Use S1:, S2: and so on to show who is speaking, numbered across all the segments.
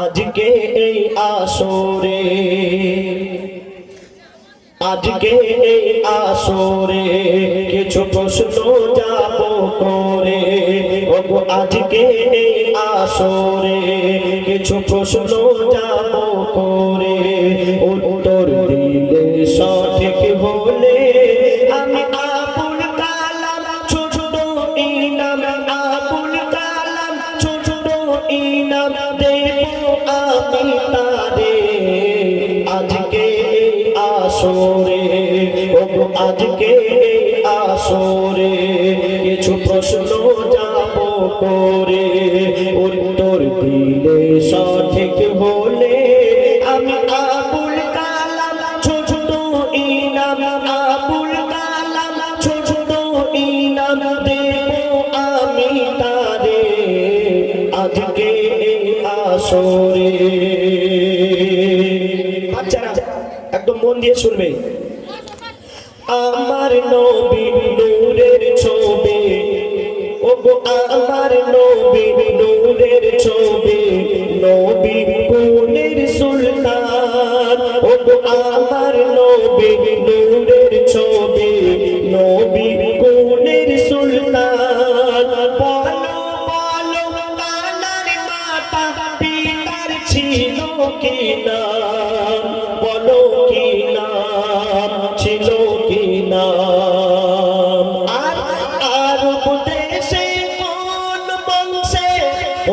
S1: আজকে এই আসরে, আজকে এই আসরে কিছু প্রশ্ন যাব করে। ওগো আজকে এই আসরে কিছু প্রশ্ন যাব করে। উত্তর দিলে সঠিক হলে আমি আবুল কালাম ছোট ইনাম, আবুল কালাম ছোট ইনাম দেব আমি তারে। আজকে আসরে, ওগো আজকে আসরে কিছু প্রশ্ন যাব করে। উত্তর দিলে সঠিক হলে আমি আবুল কালাম ছোট ইনাম, আবুল কালাম ছোট ইনাম দেব আমি তারে। আজকে আসরে বাচ্চারা একদম মন দিয়ে শুনবে। আমার নবী নূরের ছবি, ওগো আমার নবী নূরের ছবি, নবী কোলের সুলতান। ওগো আমার নবী নূরের ছবি, নবী কোলের সুলতান। বলো বলো কানার মাতা পিতার ছিল কি নাম, বলো কি নাম ছিল কি নাম। আর আরব দেশে কোন বংশে,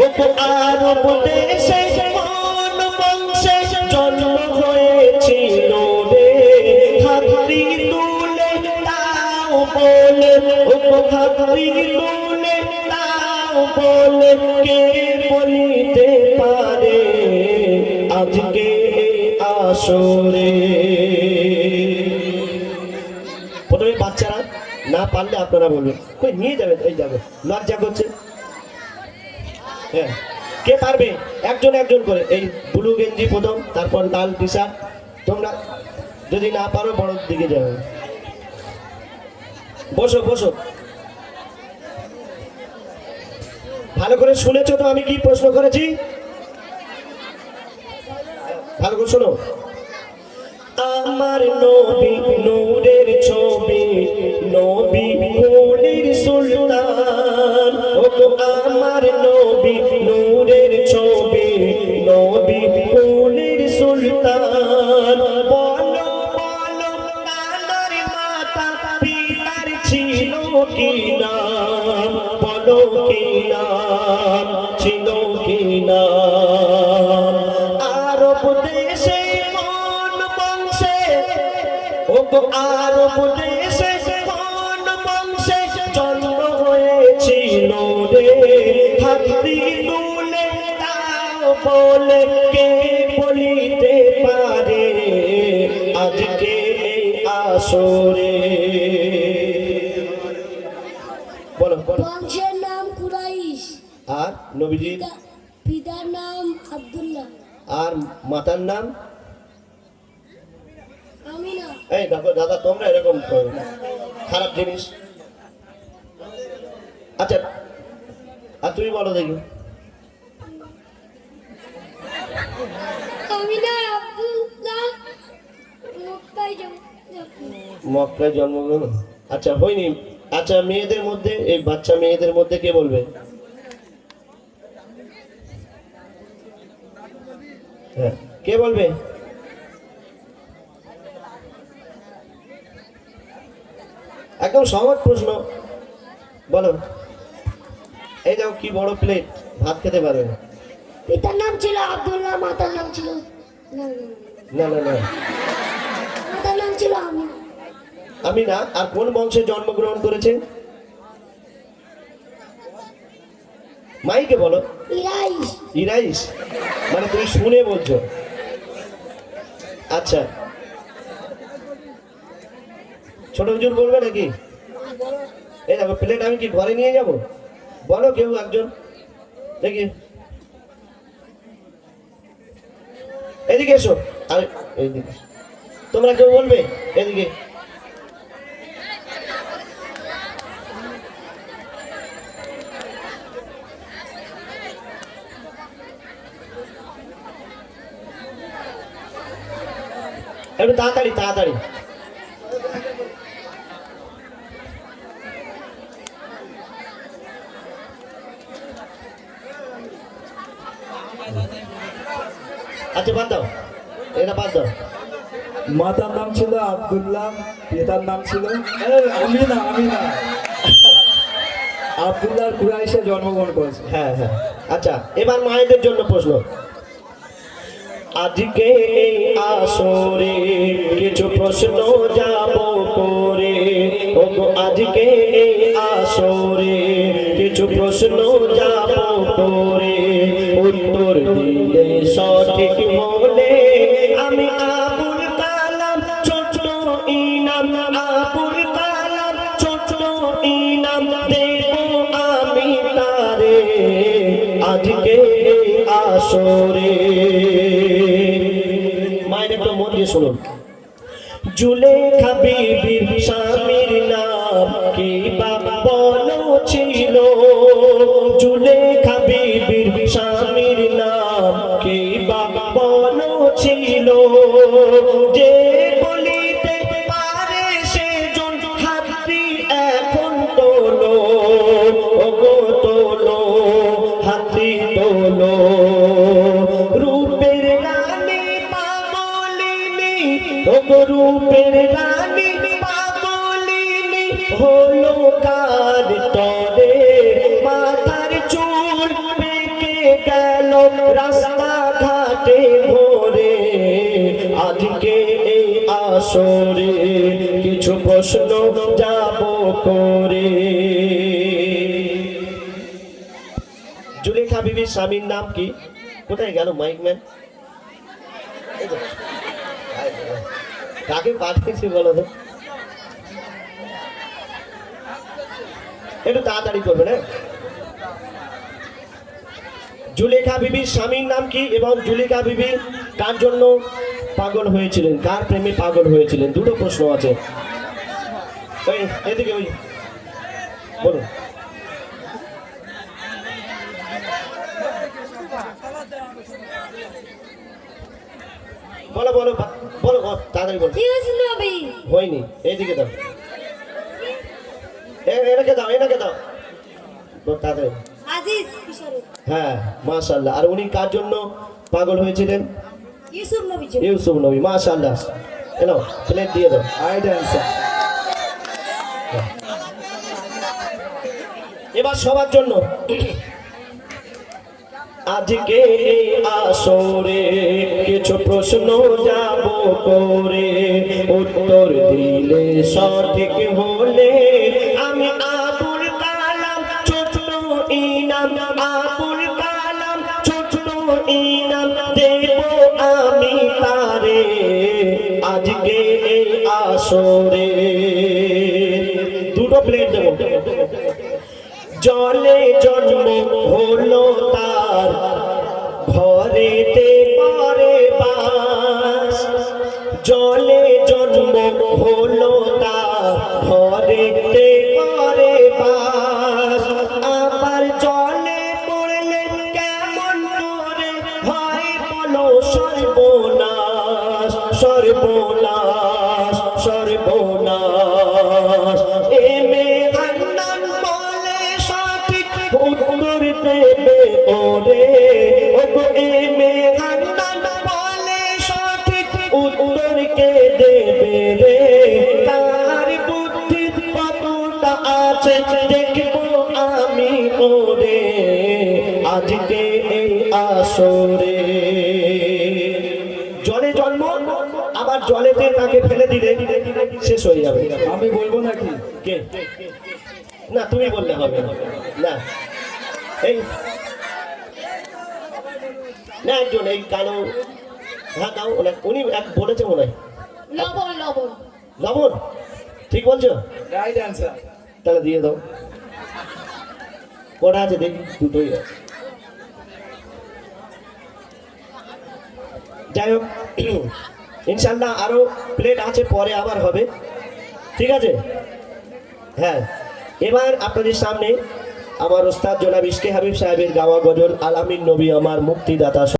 S1: ওগো আরব দেশে কোন বংশে জন্ম হয়েছিল রে। হাতটি তুলে তাও বলে, ওগো হাতটি তুলে তাও বলে, কে বলিতে পারে আজকে আসরে। প্রথমে বাচ্চারা না পারলে আপনারা বলবেন, কই নিয়ে যাবেন, এই যাবে লজ্জা করছে। হ্যাঁ, কে পারবে একজন একজন করে। এই ব্লু গেঞ্জি প্রথম, তারপর লাল টি শার্ট। তোমরা যদি না পারো বড়র দিকে যাবে। বসো বসো, ভালো করে শুনেছো তো আমি কি প্রশ্ন করেছি? ভালো করে শোনো। আমার নবী নূরের ছবি, নবী কোলের সুলতান। ওগো আমার নবী নূরের ছবি, নবী কোলের সুলতান। বলো বলো কানার মাতা পিতার ছিল কি নাম, বলো কি নাম ছিল কি নাম। আরব দেশে কোন বংশে, ওগো আরব দেশে কোন বংশে জন্ম হয়েছিল রে। হাতটি তুলে তাও বলে, কে বলিতে পারে আজকে আসরে। বলো বলো।
S2: বংশের নাম কুরাইশ,
S1: আর নবীজির
S2: পিতার নাম আব্দুল্লাহ,
S1: আর মাতার নাম
S2: আমিনা।
S1: এই দেখো দাদা, তোমরা এরকম করো না, খারাপ জিনিস। আচ্ছা, আর তুমি বলো দেখি।
S2: আমিনা আব্দুল্লাহ
S1: মক্কায় জন্মগ্রহণ। আচ্ছা হয়নি। আচ্ছা মেয়েদের মধ্যে, এই বাচ্চা মেয়েদের মধ্যে কে বলবে? হ্যাঁ, কে বলবে? একদম সহজ প্রশ্ন, বলো। এই দেখো কি বড় প্লেট, ভাত খেতে পারবে না।
S2: পিতার নাম ছিল আব্দুল্লাহ, মাতার নাম ছিল
S1: না না না,
S2: মাতার নাম ছিল আমিনা।
S1: আমি না। আর কোন বংশে জন্মগ্রহণ করেছে? মাইকে বলো।
S2: ইরাইশ।
S1: ইরাইশ মানে তুমি শুনে বলছো। আচ্ছা, ছোট হুজুর বলবে নাকি? এই দেখো প্লেট, আমি কি ঘরে নিয়ে যাব? বলো কেউ একজন দেখি। এদিকে এসো, আর এইদিকে তোমরা কেউ বলবে? এদিকে একটু তাড়াতাড়ি তাড়াতাড়ি। আচ্ছা বাদ দাও, এটা বাদ দাও।
S3: মাতার নাম ছিল আব্দুল্লাহ, পিতার নাম ছিল আমিনা। আব্দুল্লাহ কুরাইশে জন্মগ্রহণ করেছে।
S1: হ্যাঁ হ্যাঁ। আচ্ছা এবার মায়েদের জন্য প্রশ্ন। আজকে এই আসরে কিছু প্রশ্ন যাব করে, ওগো আজকে এই আসরে কিছু প্রশ্ন যাব করে, উত্তর দিলে সঠিক হলে আমি আবুল কালাম ছোট ইনাম, আবুল কালাম ছোট ইনাম দেব আমি তারে আজকে এই আসরে। মায়ের একটু মন দিয়ে শুনুন। জুলেখা বিবির স্বামীর নাম কি বাবা বলো ছিল? জুলেখা বিবির স্বামীর নাম কি বাবা বলো ছিল? যে বলিতে পারে সে জন হাতটি এখন তোলো, ওগো তোলো হাতটি তোলো। রূপের রানী পাগলিনী, ওগো রূপের রানী পাগলিনী হলো কার তরে? মাথার চুল বেঁকে গেল রাস্তা ঘাটে ভরে, আজকে এই আসরে কিছু প্রশ্ন যাব করে। জুলেখা বিবির স্বামীর নাম কি? কোথায় গেল মাইক ম্যান? কাকে পাঠিয়েছি বলো তো? একটু তাড়াতাড়ি করবে না? জুলেখা বিবির স্বামীর নাম কি এবং জুলেখা বিবি কার জন্য পাগল হয়েছিলেন, কার প্রেমে পাগল হয়েছিলেন? দুটো প্রশ্ন আছে। ওই এদিকে ওই বলুন। বলো বলো বলো তাড়াতাড়ি বলো।
S2: ইউসুফ নবী।
S1: হয়নি, এইদিকে দাও, এনাকে দাও, এনাকে দাও তাড়াতাড়ি।
S2: আজিজ কিশোরী।
S1: হ্যাঁ মাশাআল্লাহ। আর উনি কার জন্য পাগল হয়েছিলেন?
S2: ইউসুফ নবী।
S1: ইউসুফ নবী। মাশাআল্লাহ। এনো প্লেট দিয়ে দাও।
S3: Right answer.
S1: এবার সবার জন্য। আজকে এই আসরে কিছু প্রশ্ন যাব করে, উত্তর দিলে সঠিক হলে আমি আবুল কালাম ছোট ইনাম, আবুল কালাম ছোট ইনাম দেব আমি তারে আজকে এই আসরে। দুটো প্লেট দেবো। জলে জন্ম হলো তার, ঘরেতে করে বাস। জলে জন্ম হলো তার, ঘরেতে করে বাস। আবার জলে পড়লে কেমন করে হয় বলো সর্বনাশ, সর্বনাশ, সর্বনাশ। এমে আন্নান বলে সঠিক উত্তর দেবে ওরে, ওগো এমে আন্নান বলে সঠিক উত্তর কে দেবে রে? তার বুদ্ধি কতটা আছে দেখবো আমি ওরে আজকে এই আসরে। জলে জন্ম, আবার জলেতে তাকে ফেলে দিলে শেষ হয়ে যাবে।
S3: আমি বলবো নাকি?
S1: কে? না তুমি বললে হবে না। এই না একজন এই কালো, হ্যাঁ দাও উনি এক বলেছে মনে হয়
S2: লবণ লবণ।
S1: লবণ। ঠিক বলছো?
S3: Right answer.
S1: তাহলে দিয়ে দাও। কটা আছে দেখি? দুটোই আছে। যাই হোক ইনশাল্লাহ আরো প্লেট আছে, পরে আবার হবে, ঠিক আছে? হ্যাঁ এবার আপনাদের সামনে আমার ওস্তাদ জনাব ইশকে হাবিব সাহেবের গাওয়া গজল আলামিন নবী আমার মুক্তিদাতা।